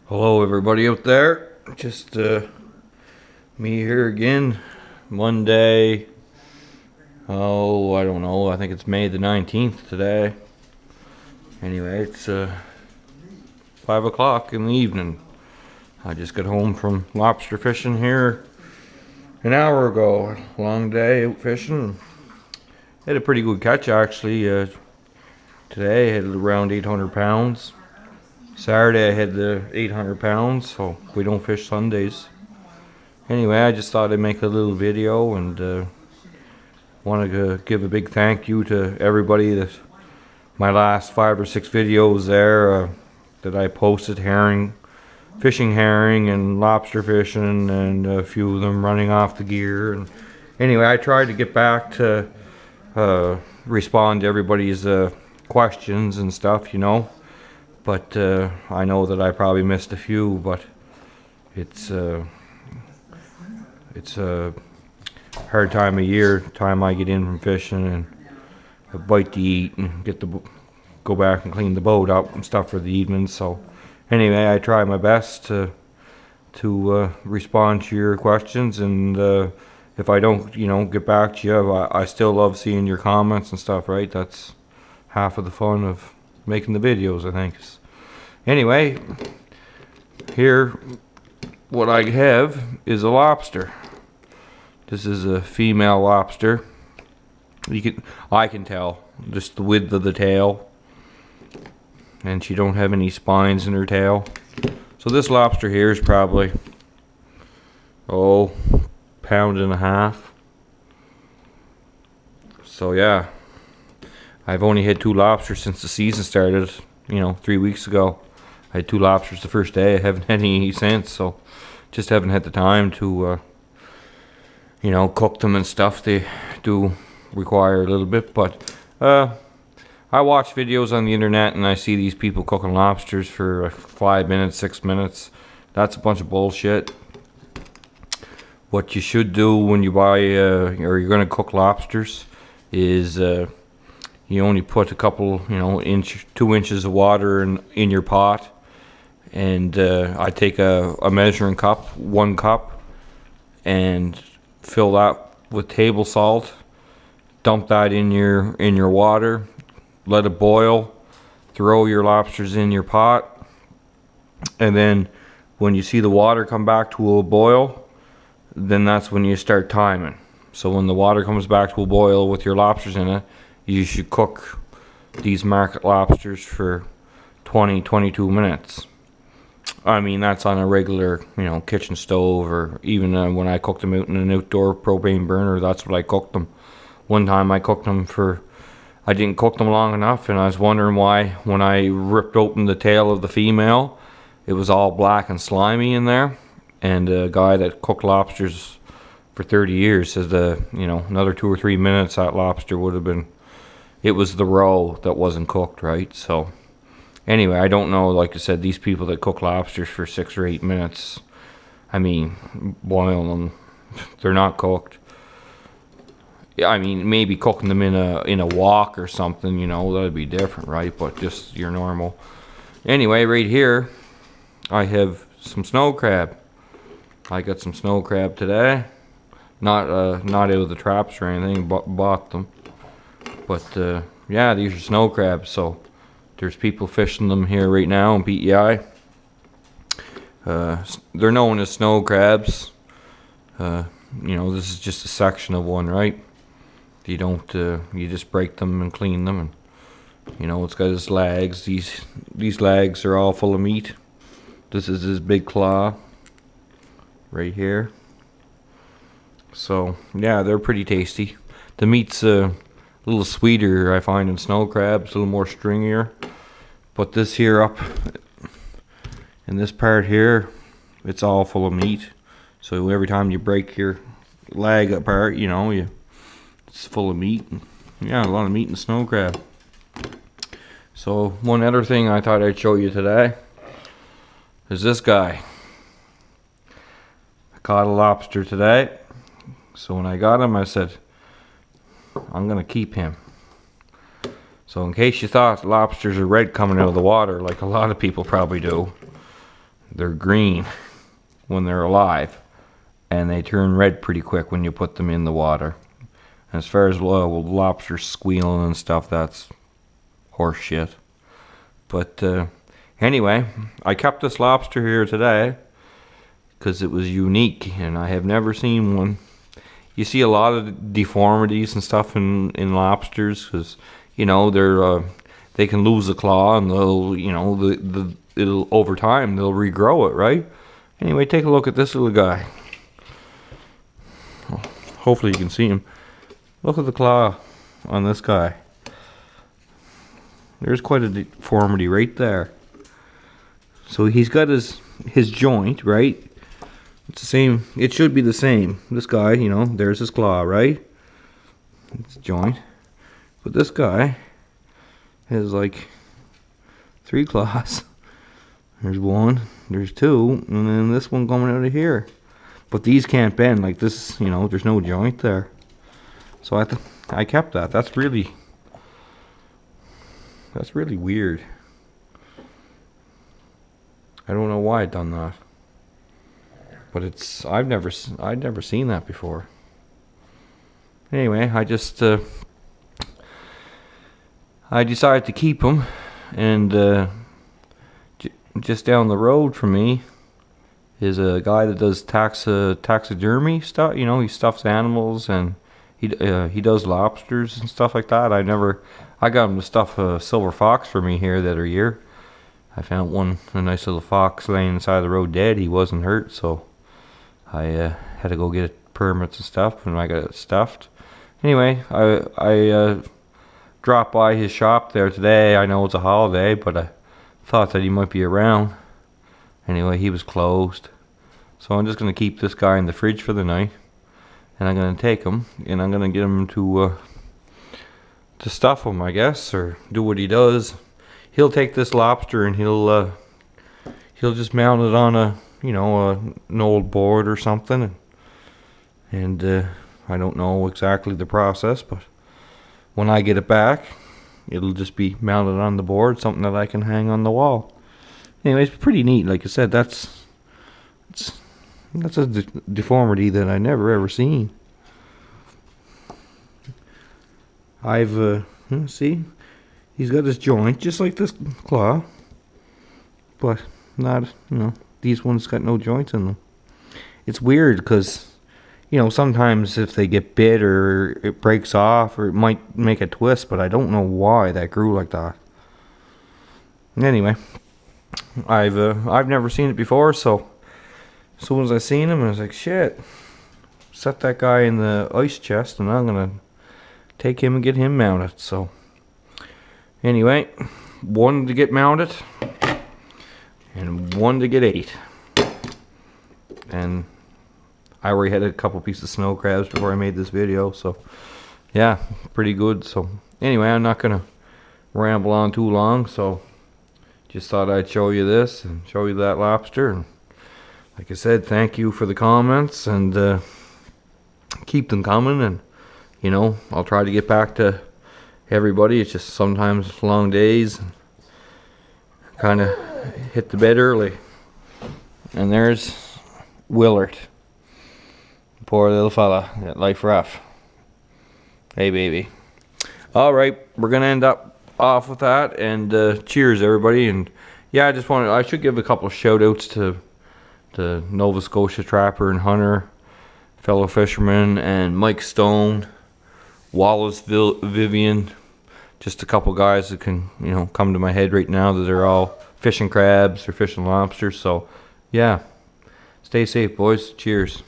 Hello everybody out there, just me here again, Monday, I don't know, I think it's May the 19th today. Anyway, it's 5 o'clock in the evening. I just got home from lobster fishing here an hour ago. Long day out fishing. Had a pretty good catch actually. Today I had around 800 pounds. Saturday I had the 800 pounds, so we don't fish Sundays. Anyway, I just thought I'd make a little video and want to give a big thank you to everybody that my last 5 or 6 videos there that I posted, fishing herring and lobster fishing, and a few of them running off the gear. And anyway, I tried to get back to respond to everybody's questions and stuff, you know. But I know that I probably missed a few, but it's a hard time of year, time I get in from fishing and a bite to eat and go back and clean the boat up and stuff for the evening. So anyway, I try my best to respond to your questions, and if I don't, get back to you, I still love seeing your comments and stuff, right? That's half of the fun of making the videos, I think. Anyway, here what I have is a lobster. This is a female lobster. I can tell just the width of the tail, and she don't have any spines in her tail. So this lobster here is probably pound and a half. So yeah, I've only had 2 lobsters since the season started, 3 weeks ago. I had 2 lobsters the first day. I haven't had any since, so just haven't had the time to, cook them and stuff. They do require a little bit, but I watch videos on the internet and I see these people cooking lobsters for 5 minutes, 6 minutes. That's a bunch of bullshit. What you should do when you buy or you're going to cook lobsters is you only put a couple, 2 inches of water in your pot, and I take a measuring cup, 1 cup, and fill that with table salt. Dump that in your water, let it boil, throw your lobsters in your pot, and then when you see the water come back to a boil, then that's when you start timing. So when the water comes back to a boil with your lobsters in it, you should cook these market lobsters for 20-22 minutes. I mean, that's on a regular, kitchen stove, or even when I cooked them out in an outdoor propane burner, that's what I cooked them. One time I cooked them I didn't cook them long enough, and I was wondering why when I ripped open the tail of the female, it was all black and slimy in there. And a guy that cooked lobsters for 30 years says another 2 or 3 minutes that lobster would have been, it was the roe that wasn't cooked right. So anyway, I don't know, like I said, these people that cook lobsters for 6 or 8 minutes, I mean, boil them, they're not cooked. I mean, maybe cooking them in a wok or something, that'd be different, right? But just your normal. Anyway, right here I have some snow crab. I got some snow crab today. Not out of the traps or anything, but bought them. But yeah, these are snow crabs. So there's people fishing them here right now in PEI. They're known as snow crabs. This is just a section of one, right? You don't. You just break them and clean them, and it's got its legs. These legs are all full of meat. This is his big claw right here. So yeah, they're pretty tasty. The meat's a little sweeter, I find, in snow crabs, a little more stringier. But this here up in this part here, it's all full of meat. So every time you break your leg apart, it's full of meat. Yeah, a lot of meat in snow crab. So one other thing I thought I'd show you today is this guy. I caught a lobster today. So when I got him, I said, I'm gonna keep him. So in case you thought lobsters are red coming out of the water, like a lot of people probably do, they're green when they're alive, and they turn red pretty quick when you put them in the water. And as far as lobsters squealing and stuff, that's horse shit. But anyway, I kept this lobster here today because it was unique, and I have never seen one. You see a lot of deformities and stuff in lobsters, because you know they can lose a claw, and they'll, you know, it'll over time they'll regrow it, right? Anyway, take a look at this little guy. Hopefully you can see him. Look at the claw on this guy. There's quite a deformity right there. So he's got his joint, right? It's the same. It should be the same. This guy, you know, there's his claw, right? It's a joint. But this guy has like 3 claws. There's 1, there's 2, and then this one coming out of here. But these can't bend like this, you know, there's no joint there. So I kept that. That's really weird. I don't know why I done that. But I'd never seen that before. Anyway, I decided to keep them, and just down the road from me is a guy that does taxidermy stuff. You know, he stuffs animals, and he does lobsters and stuff like that. I got him to stuff a silver fox for me here the other year. I found a nice little fox laying inside the road dead. He wasn't hurt, so I had to go get permits and stuff, and I got it stuffed. Anyway, I dropped by his shop there today. I know it's a holiday, but I thought that he might be around. Anyway, he was closed. So I'm just going to keep this guy in the fridge for the night. And I'm going to take him, and I'm going to get him to stuff him, I guess, or do what he does. He'll take this lobster and he'll just mount it on an old board or something. And I don't know exactly the process, but when I get it back, it'll just be mounted on the board, something that I can hang on the wall. Anyway, it's pretty neat. Like I said, that's a deformity that I never ever seen. See, he's got his joint just like this claw, but not, you know, these ones got no joints in them. It's weird because, you know, sometimes if they get bit or it breaks off, or it might make a twist, but I don't know why that grew like that. Anyway, I've never seen it before, so as soon as I seen him, I was like, shit, set that guy in the ice chest, and I'm gonna take him and get him mounted. So anyway, 1 to get mounted and 1 to get ate. And I already had a couple pieces of snow crabs before I made this video, so yeah, pretty good. So anyway, I'm not gonna ramble on too long, so just thought I'd show you this and show you that lobster. And like I said, thank you for the comments, and keep them coming. And you know, I'll try to get back to everybody. It's just sometimes long days, and kind of hit the bed early. And there's Willard, poor little fella, got life rough. Hey baby. Alright, we're gonna end up off with that, and cheers everybody. And yeah, I should give a couple of shout outs to the Nova Scotia Trapper and Hunter, fellow fisherman, and Mike Stone, Wallace Vivian, just a couple guys that can, you know, come to my head right now that are all fishing crabs or fishing lobsters. So yeah, stay safe boys, cheers.